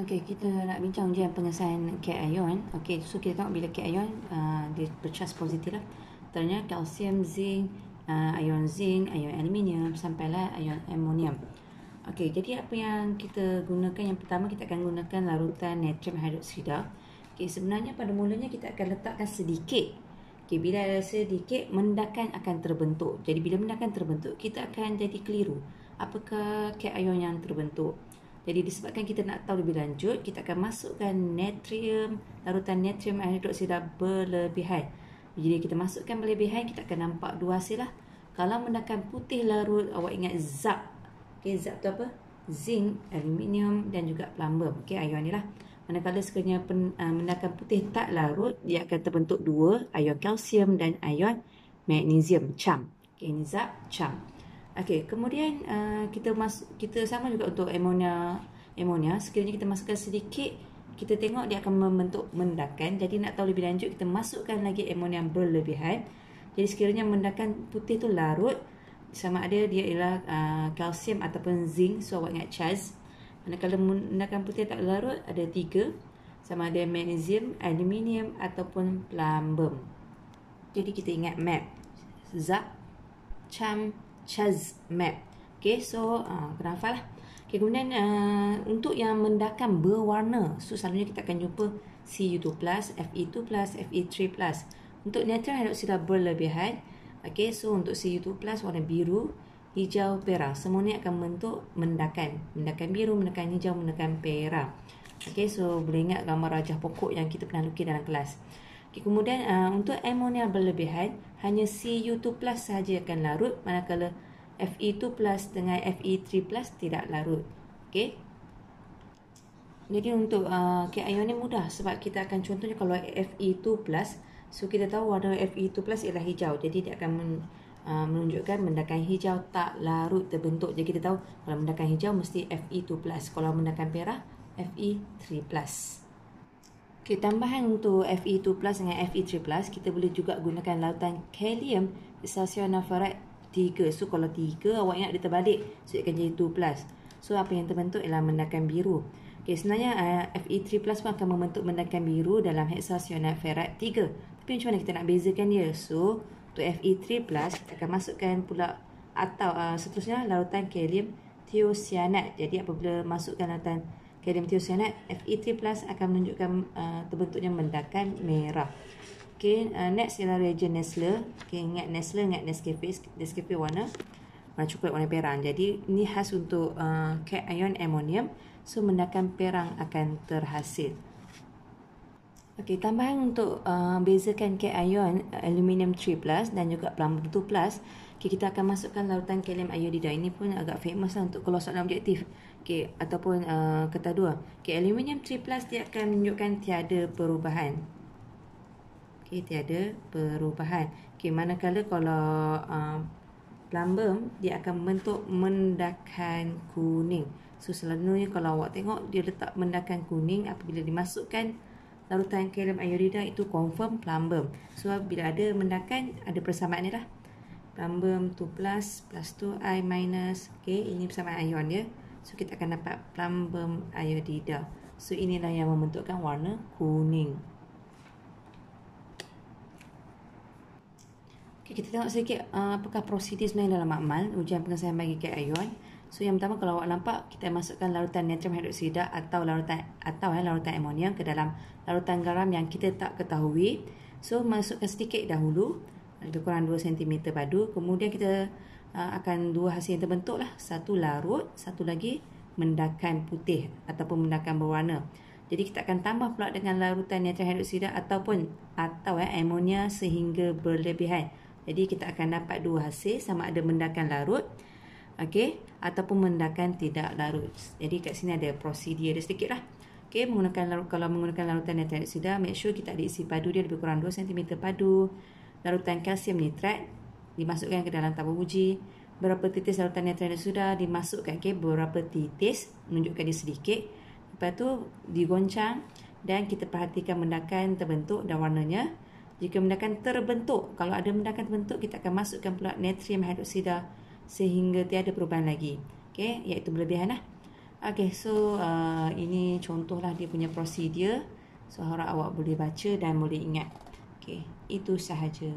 Okey, kita nak bincang ujian pengesahan cation. Okey, so kita tengok bila cation dia bercharge positif lah. Ternyata kalsium, zinc, ion zinc, ion aluminium sampailah ion amonium. Okey, jadi apa yang kita gunakan? Yang pertama kita akan gunakan larutan natrium hydroksida. Okey, sebenarnya pada mulanya kita akan letakkan sedikit. Okey, bila ada sedikit, mendakan akan terbentuk. Jadi bila mendakan terbentuk, kita akan jadi keliru. Apakah cation yang terbentuk? Jadi disebabkan kita nak tahu lebih lanjut, kita akan masukkan larutan natrium hydroksida berlebihan. Jadi kita masukkan berlebihan, kita akan nampak dua hasil lah. Kalau mendakan putih larut, awak ingat zap. Okay, zap tu apa? Zinc, aluminium dan juga plumbum. Okay, ion ni lah. Manakala sekiranya mendakan putih tak larut, dia akan terbentuk dua, ion kalsium dan ion magnesium, CAM. Okay, ini zap, CAM. Okey, kemudian kita sama juga untuk amonia. Sekiranya kita masukkan sedikit, kita tengok dia akan membentuk mendakan. Jadi nak tahu lebih lanjut, kita masukkan lagi amonia berlebihan. Jadi sekiranya mendakan putih tu larut, sama ada dia ialah kalsium ataupun zinc. So awak ingat charge. Manakala mendakan putih tak larut, ada tiga. Sama ada magnesium, aluminium ataupun plumbum. Jadi kita ingat map. Zap, CAM, Chaz map. Okay, so kena hafal lah. Okay, kemudian untuk yang mendakan berwarna, so selalunya kita akan jumpa Cu2+, Fe2+, Fe3+. Untuk natrium hydroksida berlebihan, okay, so untuk Cu2+ warna biru, hijau, perak. Semua ni akan membentuk mendakan. Mendakan biru, mendakan hijau, mendakan perak. Okay, so boleh ingat gambar rajah pokok yang kita pernah lukis dalam kelas. Okay, kemudian untuk amonia berlebihan, hanya Cu2+ sahaja akan larut, manakala Fe2+ dengan Fe3+ tidak larut. Okay. Jadi untuk cation ni mudah sebab kita akan contohnya kalau Fe2+, so kita tahu warna Fe2+ ialah hijau. Jadi dia akan menunjukkan mendakan hijau tak larut terbentuk. Jadi kita tahu kalau mendakan hijau mesti Fe2+. Kalau mendakan perak, Fe3+. Okay, tambahan untuk Fe2+ dengan Fe3+, kita boleh juga gunakan lautan kalium isocyanurate 3. So kalau 3, awak ingat dia terbalik, so dia akan jadi 2+. So apa yang terbentuk ialah mendakan biru. Okay, sebenarnya Fe3+ pun akan membentuk mendakan biru dalam hexacyanurate 3. Tapi macam mana kita nak bezakan dia? So untuk Fe3+, kita akan masukkan pula atau seterusnya lautan kalium thiocyanate. Jadi apabila masukkan lautan kalium thiocyanate, Fe3+ akan menunjukkan terbentuknya mendakan merah. Okay, next ialah reagen Nessler. Okay, ingat Nessler, ingat Nescafe warna coklat, warna perang. Jadi ini khas untuk cation amonium. So mendakan perang akan terhasil. Okay, tambahan untuk bezakan cation aluminium 3+ dan juga plumbum 2+. Okay, kita akan masukkan larutan kalium iodida. Ini pun agak famous lah untuk kalau soalan objektif. Okay, ataupun kata dua. Okay, aluminium 3+ dia akan menunjukkan tiada perubahan. Okay, tiada perubahan. Okay, manakala kalau plumbum, dia akan membentuk mendakan kuning. So selalunya kalau awak tengok, dia letak mendakan kuning apabila dimasukkan larutan kalium iodida, itu confirm plumbum. So bila ada mendakan, ada persamaan ni lah. Plumbum 2+, plus 2I minus. Okay, ini persamaan ion dia. So kita akan dapat plumbum iodida. So inilah yang membentukkan warna kuning. Okay, kita tengok sedikit apakah prosedur sebenarnya dalam makmal ujian pengesahan bagi cation. So yang pertama, kalau awak nampak, kita masukkan larutan natrium hydroksida atau larutan amonium ke dalam larutan garam yang kita tak ketahui. So masukkan sedikit dahulu, lebih kurang 2 cm padu. Kemudian kita akan dua hasil yang terbentuk lah. Satu larut, satu lagi mendakan putih ataupun mendakan berwarna. Jadi kita akan tambah pula dengan larutan natrium hydroksida atau amonia sehingga berlebihan. Jadi kita akan dapat dua hasil, sama ada mendakan larut, okey, ataupun mendakan tidak larut. Jadi kat sini ada prosedur dia sedikit lah. Okey, kalau menggunakan larutan natrium hydroksida, make sure kita ada isi padu dia lebih kurang 2 cm padu. Larutan kalsium nitrat dimasukkan ke dalam tabung uji. Berapa titis larutan natrium hydroksida dimasukkan, okey, beberapa titis, menunjukkan dia sedikit. Lepas tu digoncang dan kita perhatikan mendakan terbentuk dan warnanya. Jika mendakan terbentuk, kalau ada mendakan terbentuk, kita akan masukkan pula natrium hydroksida sehingga tiada perubahan lagi. Okey, iaitu berlebihan lah. Okay, so ini contohlah dia punya prosedur. So harap awak boleh baca dan boleh ingat. Okay, itu sahaja.